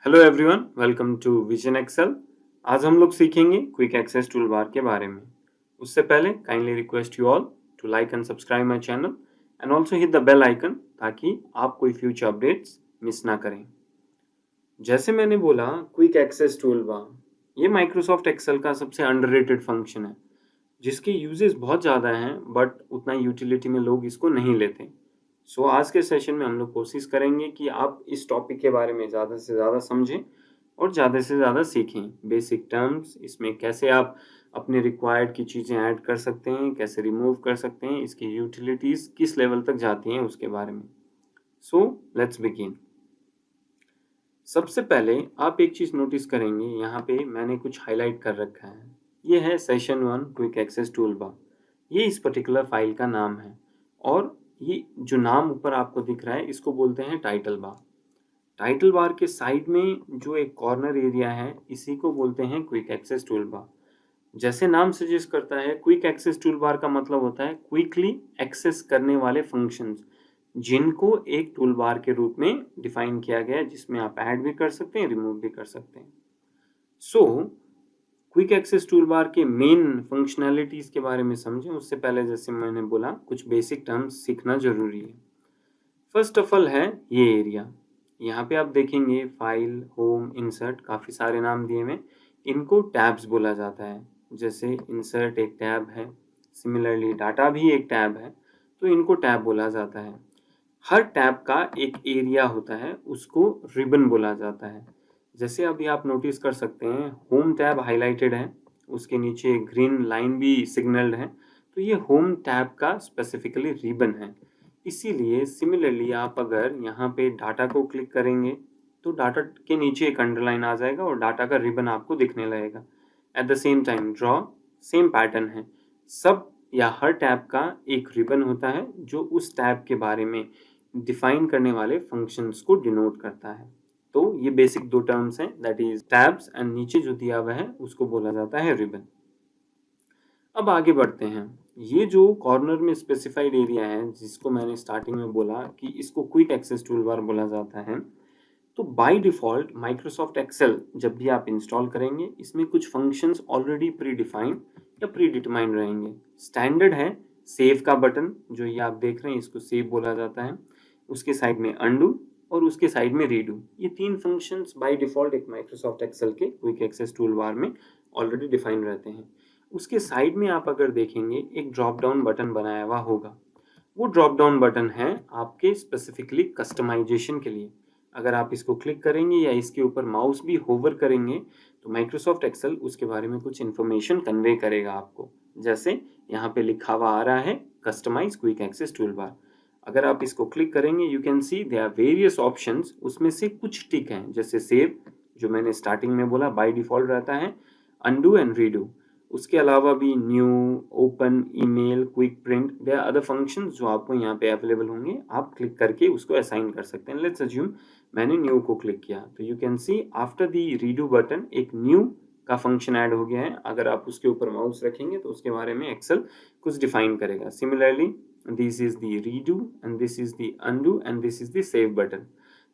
Hello everyone, welcome to Vision Excel. आज हम लोग सीखेंगे क्विक एक्सेस टूल बार के बारे में। उससे पहले kindly request you all to like and subscribe my channel and also hit the bell icon ताकि आप कोई फ्यूचर अपडेट्स मिस ना करें। जैसे मैंने बोला, क्विक एक्सेस टूल बार ये माइक्रोसॉफ्ट एक्सेल का सबसे अंडररेटेड फंक्शन है जिसके यूजेस बहुत ज़्यादा हैं बट उतना यूटिलिटी में लोग इसको नहीं लेते। सो आज के सेशन में हम लोग कोशिश करेंगे कि आप इस टॉपिक के बारे में ज़्यादा से ज़्यादा समझें और ज़्यादा से ज़्यादा सीखें। बेसिक टर्म्स, इसमें कैसे आप अपने रिक्वायर्ड की चीज़ें ऐड कर सकते हैं, कैसे रिमूव कर सकते हैं, इसकी यूटिलिटीज़ किस लेवल तक जाती हैं उसके बारे में। So let's begin. सबसे पहले आप एक चीज़ नोटिस करेंगे, यहाँ पे मैंने कुछ हाईलाइट कर रखा है। ये है session 1 quick access tool bar. ये इस पर्टिकुलर फाइल का नाम है और ये जो नाम ऊपर आपको दिख रहा है इसको बोलते हैं टाइटल बार। टाइटल बार के साइड में जो एक कॉर्नर एरिया है इसी को बोलते हैं क्विक एक्सेस टूल बार। जैसे नाम सजेस्ट करता है, क्विक एक्सेस टूल बार का मतलब होता है क्विकली एक्सेस करने वाले फंक्शंस जिनको एक टूल बार के रूप में डिफाइन किया गया है, जिसमें आप ऐड भी कर सकते हैं, रिमूव भी कर सकते हैं। So quick access tool bar के मेन फंक्शनैलिटीज के बारे में समझें उससे पहले जैसे मैंने बोला कुछ बेसिक टर्म्स सीखना जरूरी है। फर्स्ट ऑफ ऑल है ये एरिया। यहाँ पे आप देखेंगे फाइल, होम, इंसर्ट, काफ़ी सारे नाम दिए हुए। इनको टैब्स बोला जाता है। जैसे इंसर्ट एक टैब है, सिमिलरली डाटा भी एक टैब है, तो इनको टैब बोला जाता है। हर टैब का एक एरिया होता है, उसको रिबन बोला जाता है। जैसे अभी आप नोटिस कर सकते हैं, होम टैब हाईलाइटेड है, उसके नीचे ग्रीन लाइन भी सिग्नल्ड है, तो ये होम टैब का स्पेसिफिकली रिबन है। इसीलिए सिमिलरली आप अगर यहाँ पे डाटा को क्लिक करेंगे तो डाटा के नीचे एक अंडरलाइन आ जाएगा और डाटा का रिबन आपको दिखने लगेगा। Eight the same time draw same pattern है। सब या हर टैब का एक रिबन होता है जो उस टैब के बारे में डिफाइन करने वाले फंक्शंस को डिनोट करता है। तो ये बेसिक दो टर्म्स हैं, दैट इज टैब्स एंड नीचे जो दिया हुआ है उसको बोला जाता है रिबन। अब आगे बढ़ते हैं। ये जो कॉर्नर में स्पेसिफाइड एरिया है जिसको मैंने स्टार्टिंग में बोला कि इसको क्विक एक्सेस टूल बार बोला जाता है, तो बाय डिफ़ॉल्ट माइक्रोसॉफ्ट एक्सेल जब भी आप इंस्टॉल करेंगे इसमें कुछ फंक्शंस ऑलरेडी प्री डिफाइंड या प्री डिटरमाइंड रहेंगे। स्टैंडर्ड है सेव का बटन, जो ये आप देख रहे हैं इसको सेव बोला जाता है। उसके साइड में अंडू और उसके साइड में रीडू। ये तीन फंक्शंस बाय डिफ़ॉल्ट एक माइक्रोसॉफ्ट एक्सेल के क्विक एक्सेस टूल बार में ऑलरेडी डिफाइंड रहते हैं। उसके साइड में आप अगर देखेंगे एक ड्रॉप डाउन बटन बनाया हुआ होगा। वो ड्रॉप डाउन बटन है आपके स्पेसिफिकली कस्टमाइजेशन के लिए। अगर आप इसको क्लिक करेंगे या इसके ऊपर माउस भी होवर करेंगे तो माइक्रोसॉफ्ट एक्सेल उसके बारे में कुछ इन्फॉर्मेशन कन्वे करेगा आपको। जैसे यहाँ पे लिखा हुआ आ रहा है customise quick access tool bar. अगर आप इसको क्लिक करेंगे you can see there are various options, उसमें से कुछ टिक हैं जैसे सेव, जो मैंने स्टार्टिंग में बोला बाय डिफॉल्ट रहता है, अनडू एंड रीडू। उसके अलावा भी new, open, email, quick print, there are other functions जो आपको यहाँ पे अवेलेबल होंगे। आप क्लिक करके उसको असाइन कर सकते हैं। लेट्स अज्यूम मैंने न्यू को क्लिक किया तो you can C after the redo button एक न्यू का फंक्शन ऐड हो गया है। अगर आप उसके ऊपर माउस रखेंगे तो उसके बारे में एक्सेल कुछ डिफाइन करेगा। Similarly this is the redo and this is the undo and this is the save button.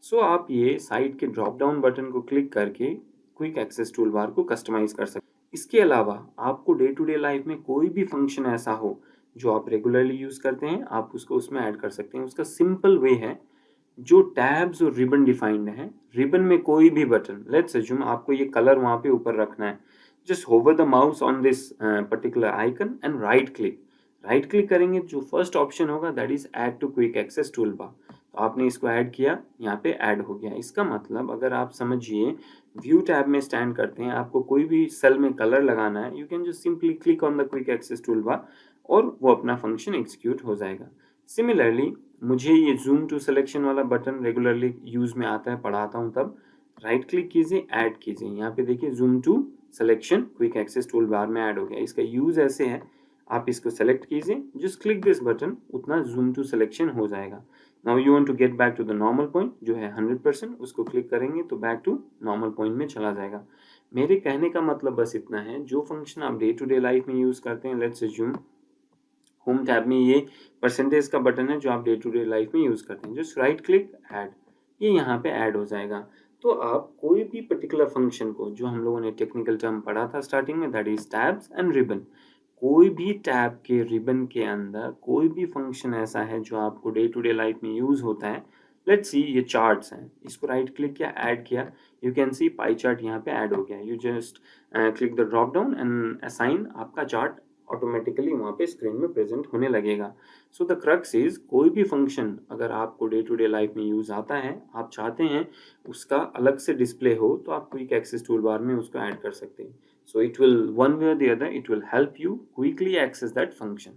So आप ये साइड के ड्रॉप डाउन बटन को क्लिक करके क्विक एक्सेस टूल बार को कस्टमाइज कर सकते हैं। इसके अलावा आपको डे टू डे लाइफ में कोई भी फंक्शन ऐसा हो जो आप रेगुलरली यूज करते हैं, आप उसको उसमें ऐड कर सकते हैं। उसका सिंपल वे है, जो टैब्स और रिबन डिफाइंड है, रिबन में कोई भी बटन, लेट्स अज्यूम आपको ये कलर वहां पे ऊपर रखना है, just hover the mouse on this particular icon and right click करेंगे, जो फर्स्ट ऑप्शन होगा that is add to quick access tool bar. तो आपने इसको ऐड किया, यहाँ पे ऐड हो गया। इसका मतलब अगर आप समझिए व्यू टैब में स्टैंड करते हैं, आपको कोई भी सेल में कलर लगाना है, you can just simply click on the quick access tool bar और वो अपना फंक्शन एग्जीक्यूट हो जाएगा। सिमिलरली मुझे ये जूम टू सिलेक्शन वाला बटन रेगुलरली यूज में आता है, पढ़ाता हूँ तब। राइट क्लिक कीजिए, ऐड कीजिए, यहाँ पे देखिए zoom to selection quick access tool bar में ऐड हो गया। इसका यूज ऐसे है, आप इसको सेलेक्ट कीजिए, जस्ट क्लिक दिस बटन, उतना जूम टू सिलेक्शन हो जाएगा। Now you want to get back to the normal point जो है 100%, उसको क्लिक करेंगे तो बैक टू नॉर्मल पॉइंट में चला जाएगा। मेरे कहने का मतलब बस इतना है, जो फंक्शन आप डे टू डे लाइफ में यूज करते हैं, लेट्स अज्यूम होम टैब में ये परसेंटेज का बटन है जो आप डे टू डे लाइफ में यूज करते हैं, जस्ट राइट क्लिक ऐड, ये यहाँ पे ऐड हो जाएगा। तो आप कोई भी पर्टिकुलर फंक्शन को, जो हम लोगों ने टेक्निकल टर्म पढ़ा था स्टार्टिंग में, that is tabs and ribbon, कोई भी टैब के रिबन के अंदर कोई भी फंक्शन ऐसा है जो आपको डे टू डे लाइफ में यूज होता है। लेट्स सी ये चार्ट्स हैं, इसको राइट क्लिक किया, ऐड किया, you can C pie chart यहाँ पे ऐड हो गया। You just click the drop down and assign, आपका चार्ट ऑटोमेटिकली वहाँ पे स्क्रीन में प्रेजेंट होने लगेगा। सो द क्रक्स इज, कोई भी फंक्शन अगर आपको डे टू डे लाइफ में यूज आता है, आप चाहते हैं उसका अलग से डिस्प्ले हो, तो आप क्विक एक्सेस टूल बार में उसको ऐड कर सकते हैं। So it will, one way or the other, it will help you quickly access that function.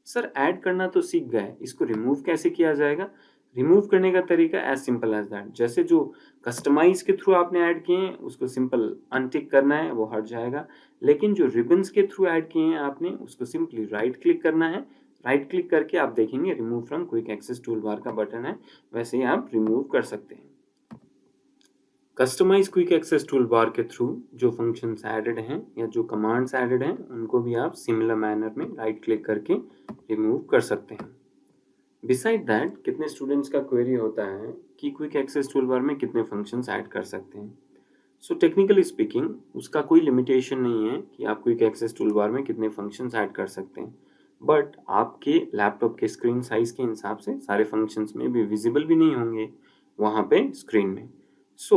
Sir add करना तो सीख गए, इसको रिमूव कैसे किया जाएगा? रिमूव करने का तरीका एज सिंपल एज दैट। जैसे जो कस्टमाइज के थ्रू आपने ऐड किए हैं उसको सिंपल अनटिक करना है, वो हट जाएगा। लेकिन जो रिबन्स के थ्रू ऐड किए हैं आपने, उसको सिंपली राइट क्लिक करना है। राइट क्लिक करके आप देखेंगे remove from quick access tool bar का बटन है, वैसे ही आप रिमूव कर सकते हैं। Customise quick access tool bar के थ्रू जो फंक्शंस एडेड हैं या जो कमांड्स एडेड हैं, उनको भी आप सिमिलर मैनर में राइट क्लिक करके रिमूव कर सकते हैं। बिसाइड दैट, कितने स्टूडेंट्स का क्वेरी होता है कि क्विक एक्सेस टूल बार में कितने फंक्शंस ऐड कर सकते हैं। सो टेक्निकली स्पीकिंग, उसका कोई लिमिटेशन नहीं है कि आप क्विक एक्सेस टूल बार में कितने फंक्शंस ऐड कर सकते हैं, बट आपके लैपटॉप के स्क्रीन साइज के हिसाब से सारे फंक्शंस में भी विजिबल भी नहीं होंगे वहाँ पे स्क्रीन में। सो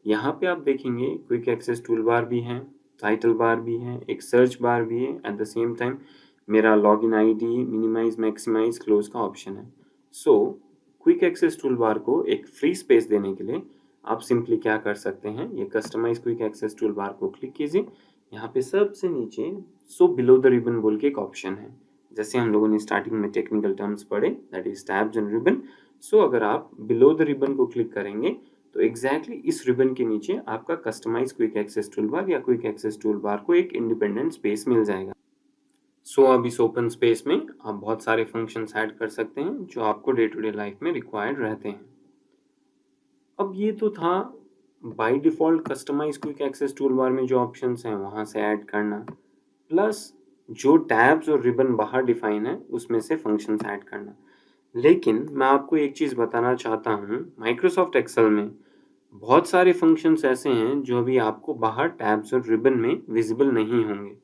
यहाँ पे आप देखेंगे क्विक एक्सेस टूल बार भी है, टाइटल बार भी है, एक सर्च बार भी है, एट द सेम टाइम मेरा login ID, minimise, maximise, close का ऑप्शन है। So quick access tool bar को एक फ्री स्पेस देने के लिए आप सिंपली क्या कर सकते हैं, ये customise quick access tool bar को क्लिक कीजिए। यहाँ पे सबसे नीचे सो बिलो द रिबन बोल के एक ऑप्शन है, जैसे हम लोगों ने स्टार्टिंग में टेक्निकल टर्म्स पढ़े, that is tabs and ribbon. So अगर आप बिलो द रिबन को क्लिक करेंगे तो एग्जैक्टली इस रिबन के नीचे आपका customise quick access tool bar या क्विक एक्सेस टूल बार को एक इंडिपेंडेंट स्पेस मिल जाएगा। सो अब इस ओपन स्पेस में आप बहुत सारे फंक्शंस ऐड कर सकते हैं जो आपको डे टू डे लाइफ में रिक्वायर्ड रहते हैं। अब ये तो था by default customise quick access tool bar में जो ऑप्शंस हैं वहां से ऐड करना, प्लस जो टैब्स और रिबन बाहर डिफाइन है उसमें से फंक्शंस ऐड करना। लेकिन मैं आपको एक चीज़ बताना चाहता हूँ, माइक्रोसॉफ्ट एक्सेल में बहुत सारे फंक्शंस ऐसे हैं जो अभी आपको बाहर टैब्स और रिबन में विजिबल नहीं होंगे।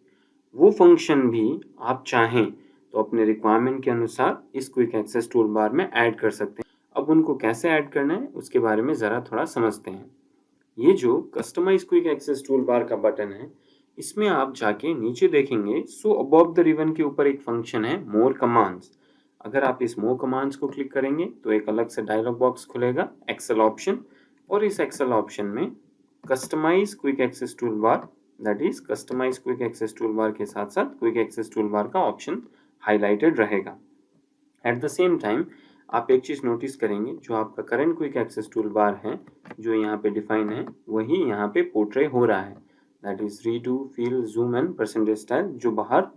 वो फंक्शन भी आप चाहें तो अपने रिक्वायरमेंट के अनुसार इस क्विक एक्सेस टूल बार में ऐड कर सकते हैं। अब उनको कैसे ऐड करना है उसके बारे में ज़रा थोड़ा समझते हैं। ये जो customise quick access tool bar का बटन है, इसमें आप जाके नीचे देखेंगे सो अबव द रिबन के ऊपर एक फंक्शन है मोर कमांड्स। अगर आप इस मोर कमांड्स को क्लिक करेंगे तो एक अलग से डायलॉग बॉक्स खुलेगा, एक्सेल ऑप्शन, और इस एक्सेल ऑप्शन में customise quick access tool bar, that is customise quick access tool bar के साथ साथ क्विक एक्सेस टूल बार का ऑप्शन हाईलाइटेड रहेगा। एट द सेम टाइम आप एक चीज़ नोटिस करेंगे, जो आपका current quick access tool bar है जो यहाँ पे डिफाइन है, वही यहाँ पे पोर्ट्रे हो रहा है, that is redo, feel, zoom and percentage style, जो बाहर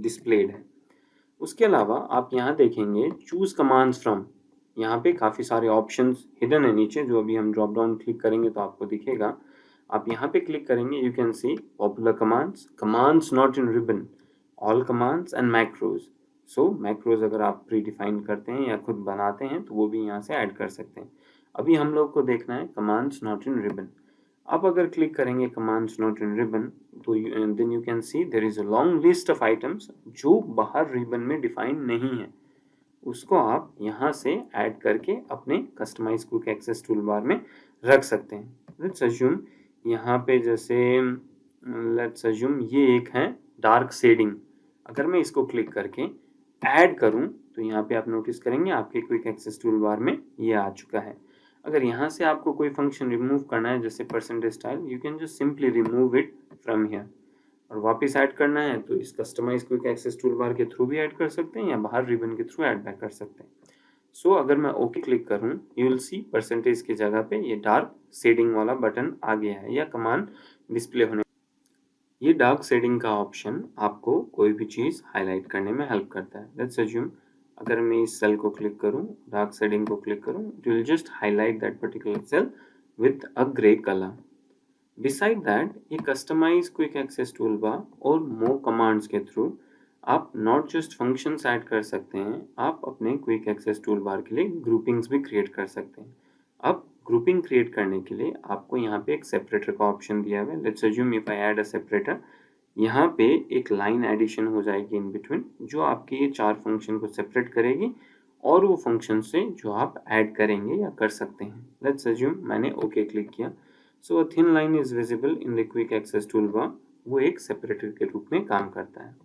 डिस्प्लेड है। उसके अलावा आप यहाँ देखेंगे चूज कमांड्स फ्रॉम, यहाँ पे काफ़ी सारे ऑप्शंस हिडन है नीचे, जो अभी हम ड्रॉप डाउन क्लिक करेंगे तो आपको दिखेगा। आप यहाँ पे क्लिक करेंगे, you can C popular commands, commands not in ribbon, all commands and macros. So macros अगर आप प्री डिफाइन करते हैं या खुद बनाते हैं तो वो भी यहाँ से ऐड कर सकते हैं। अभी हम लोग को देखना है कमांड्स नॉट इन रिबन। आप अगर क्लिक करेंगे कमांड्स नॉट इन रिबन तो then you can see there is a long list of items जो बाहर रिबन में डिफाइन नहीं है, उसको आप यहाँ से ऐड करके अपने customise quick access tool bar में रख सकते हैं। लेट्स अज्यूम यहाँ पे जैसे लेट्स अज्यूम ये एक है डार्क शेडिंग। अगर मैं इसको क्लिक करके ऐड करूँ तो यहाँ पे आप नोटिस करेंगे आपके क्विक एक्सेस टूल बार में ये आ चुका है। अगर यहाँ से आपको कोई फंक्शन रिमूव करना है जैसे percentage style, you can just simply remove it from here, और वापस ऐड करना है तो इस customise quick access tool bar के थ्रू भी ऐड कर सकते हैं या बाहर रिबन के थ्रू ऐड बैक कर सकते हैं। सो अगर मैं ओके क्लिक करूं, यू विल सी परसेंटेज की जगह पे ये डार्क शेडिंग वाला बटन आ गया है या कमांड डिस्प्ले होने। ये डार्क शेडिंग का ऑप्शन आपको कोई भी चीज़ हाईलाइट करने में हेल्प करता है। लेट्स अज्यूम अगर मैं इस सेल को क्लिक करूं, डार्क शेडिंग को क्लिक करूं, it will just highlight that particular cell with a grey colour. Beside that, ये customise quick access tool bar और मोर कमांड्स के थ्रू आप नॉट जस्ट फंक्शंस ऐड कर सकते हैं, आप अपने क्विक एक्सेस टूल बार के लिए ग्रुपिंग्स भी क्रिएट कर सकते हैं। अब ग्रुपिंग क्रिएट करने के लिए आपको यहाँ पे एक सेपरेटर का ऑप्शन दिया हुआ है। Let's assume if I add a separator, यहाँ पे एक लाइन एडिशन हो जाएगी इन बिटवीन, जो आपके ये 4 फंक्शन को सेपरेट करेगी और वो फंक्शन से जो आप ऐड करेंगे या कर सकते हैं। लेट्स अज्यूम मैंने ओके क्लिक किया, so a thin line is visible in the quick access tool bar. वो एक सेपरेटर के रूप में काम करता है।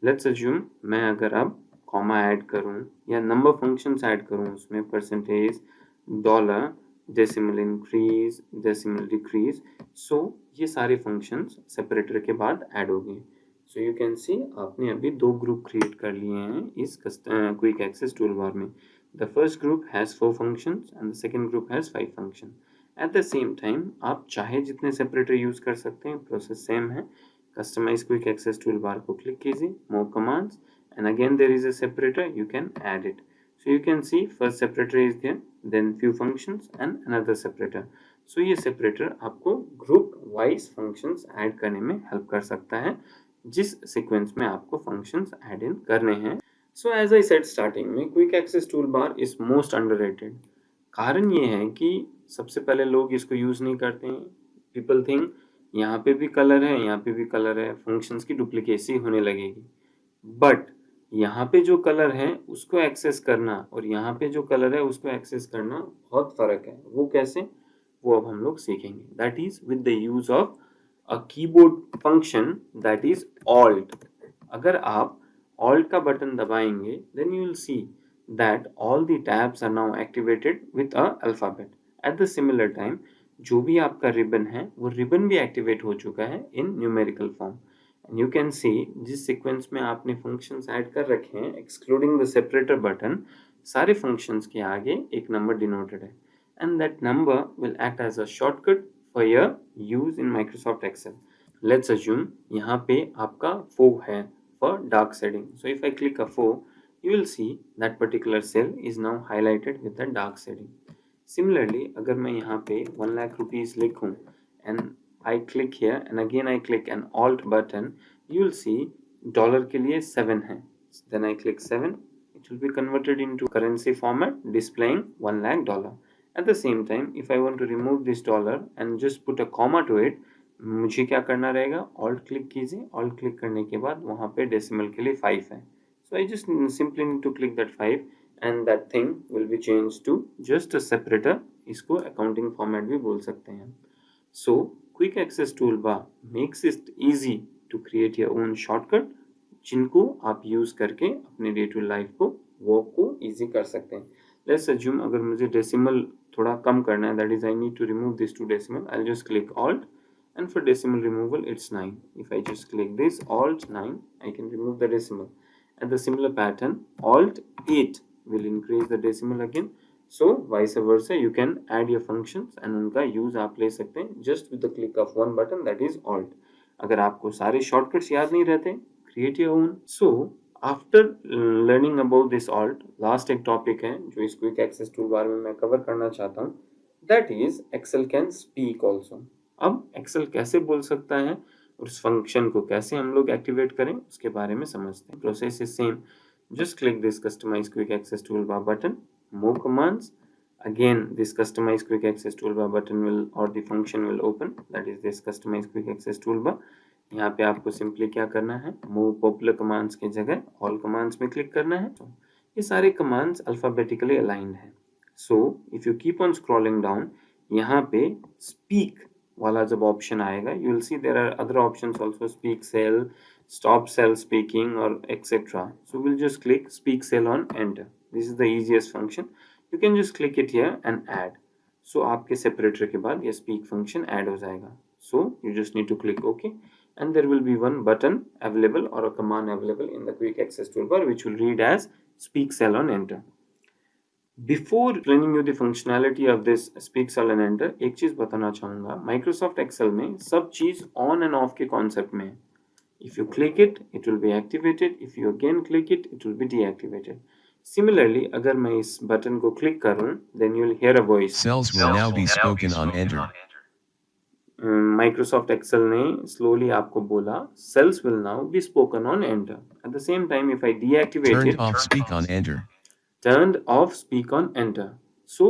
लेट्स अज्यूम मैं अगर अब कॉमा ऐड करूं या नंबर फंक्शंस ऐड करूं उसमें, percentage, dollar, decimal increase, decimal decrease, so ये सारे फंक्शंस सेपरेटर के बाद ऐड हो गए। सो यू कैन सी आपने अभी 2 ग्रुप क्रिएट कर लिए हैं इस क्विक एक्सेस टूल बार में। The first group has 4 functions and the second group has 5 function. At the same time आप चाहे जितने सेपरेटर यूज कर सकते हैं, प्रोसेस सेम है। Customise quick access tool bar को क्लिक कीजिए, more commands, and again there is a separator, you can add it. So you can see first separator is there, then few functions and another separator. So ये separator आपको group wise functions add करने में help कर सकता है, जिस sequence में आपको functions add in करने हैं। So as I said starting में, quick access toolbar is most underrated। कारण ये है कि सबसे पहले लोग इसको यूज नहीं करते हैं। People think यहाँ पे भी कलर है, यहाँ पे भी कलर है, functions की duplicacy होने लगेगी। बट यहाँ पे जो कलर है उसको एक्सेस करना और यहाँ पे जो कलर है उसको एक्सेस करना बहुत फर्क है। वो कैसे, वो अब हम लोग सीखेंगे। That is with the use of a keyboard function that is Alt. अगर आप ऑल्ट का बटन दबाएंगे then you will see that all the tabs are now activated with a alphabet. At the similar time जो भी आपका ribbon है वो ribbon भी एक्टिवेट हो चुका है in numerical form. You can see जिस सीक्वेंस में आपने फंक्शंस ऐड कर रखे हैं एक्सक्लूडिंग द सेपरेटर बटन, सारे फंक्शंस के आगे एक नंबर डिनोटेड है and that number will act as a shortcut for your use in Microsoft Excel. Let's assume यहाँ पे आपका 4 है for dark shading. So if I click a 4, you will see that particular cell is now highlighted with the dark shading. Similarly, अगर मैं यहाँ पे 1 lakh rupees लिखूं and I click here and again I click an alt button, you will see dollar के लिए 7 है। Then I click 7, it will be converted into currency format displaying 1 lakh dollar. At the same time, if I want to remove this dollar and just put a comma to it, मुझे क्या करना रहेगा, alt click कीजिए, alt click करने के बाद वहाँ पे decimal के लिए 5 है। So I just simply need to click that 5 and that thing will be changed to just a separator। इसको accounting format भी बोल सकते हैं। So Quick Access Toolbar makes it easy to create your own shortcut जिनको आप use करके अपने day to life को वर्क को इजी कर सकते हैं। लेट्स अज्यूम अगर मुझे डेसिमल थोड़ा कम करना है, that is I need to remove this two decimal, I just click Alt and for decimal removal it's 9. If I just click this alt 9, I can remove the decimal. And the similar pattern, alt 8 will increase the decimal again. So vice versa, you can add your functions and उनका use आप ले सकते हैं just with the click of one button, that is alt. अगर आपको सारे shortcuts याद नहीं रहते, create your own. So after learning about this alt, last एक topic है जो इस quick access toolbar में मैं cover करना चाहता हूँ, that is Excel can speak also. अब एक्सेल कैसे बोल सकता है और उस फंक्शन को कैसे हम लोग एक्टिवेट करें उसके बारे में समझते हैं। Process is same, just click this customise quick access toolbar button, more commands, again this customise quick access toolbar button will और the function will open, that is this customise quick access toolbar. यहाँ पे आपको simply क्या करना है, move popular commands की जगह all commands में क्लिक करना है। ये सारे कमांड्स अल्फाबेटिकली अलाइंड है। So if you keep on scrolling down, यहाँ पे स्पीक वाला जब ऑप्शन आएगा, you will see there are other options also, speak cell, stop cell speaking और etcetera. So will just click speak cell on enter. This is the easiest function, you can just click it here and add. So आपके separator के बाद ये speak function add हो जाएगा। So you just need to click okay and there will be one button available or a command available in the quick access toolbar which will read as speak cell on enter. Before explaining you the functionality of this speak cell and enter, एक चीज बताना चाहूंगा, Microsoft Excel में सब चीज on end of के concept में है। If you click it, it will be activated. If you again click it, it will be deactivated. Similarly, अगर मैं इस बटन को क्लिक करूं, then you will hear a voice. Cells will now be spoken on enter. Microsoft Excel ने slowly आपको बोला cells will now be spoken on enter. At the same time, if I deactivate Turned it, off speak on enter. turned off speak on enter. So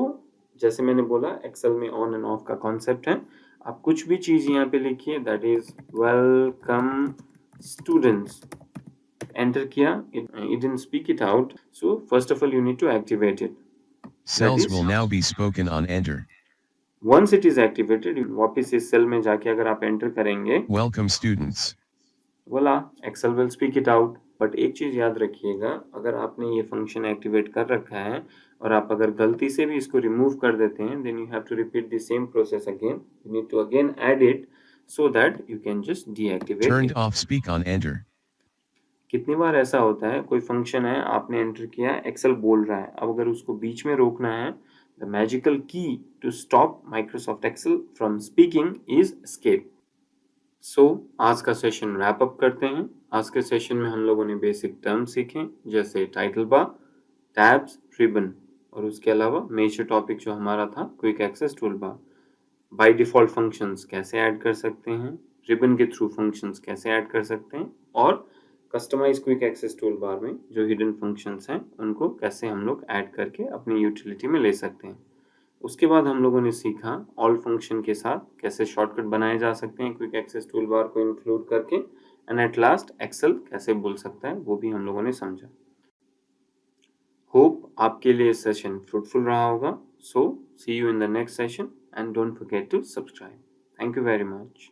जैसे मैंने बोला Excel में on end of का concept है। आप कुछ भी चीज यहाँ पे लिखिए, that is welcome students, enter किया, it didn't speak it out, so first of all you need to activate it. That Cells is, will now be spoken on enter. once it is activated, वापस इस cell में जाके अगर आप enter करेंगे, Welcome students. बोला Excel will speak it out. But एक चीज याद रखिएगा, अगर आपने ये फंक्शन एक्टिवेट कर रखा है और आप अगर गलती से भी इसको रिमूव कर देते हैं, then you have to repeat the same process again. You need to again add it so that you can just deactivate Turned it. off speak on enter. कितनी बार ऐसा होता है, कोई फंक्शन है आपने एंटर किया, एक्सेल बोल रहा है, अब अगर उसको बीच में रोकना है, the magical key to stop Microsoft Excel from speaking is escape. So आज का सेशन रैप अप करते हैं। आज के सेशन में हम लोगों ने बेसिक टर्म सीखे, जैसे टाइटल बार, टैब्स, रिबन, और उसके अलावा मेजर टॉपिक जो हमारा था quick access tool bar, by default functions कैसे ऐड कर सकते हैं, रिबन के थ्रू फंक्शंस कैसे ऐड कर सकते हैं, और customise quick access tool bar में जो हिडन फंक्शंस हैं उनको कैसे हम लोग ऐड करके अपनी यूटिलिटी में ले सकते हैं। उसके बाद हम लोगों ने सीखा ऑल फंक्शन के साथ कैसे शॉर्टकट बनाए जा सकते हैं क्विक एक्सेस टूल बार को इंक्लूड करके, एंड एट लास्ट एक्सेल कैसे बोल सकता है वो भी हम लोगों ने समझा। होप आपके लिए सेशन फ्रूटफुल रहा होगा। So see you in the next session and don't forget to subscribe. Thank you very much.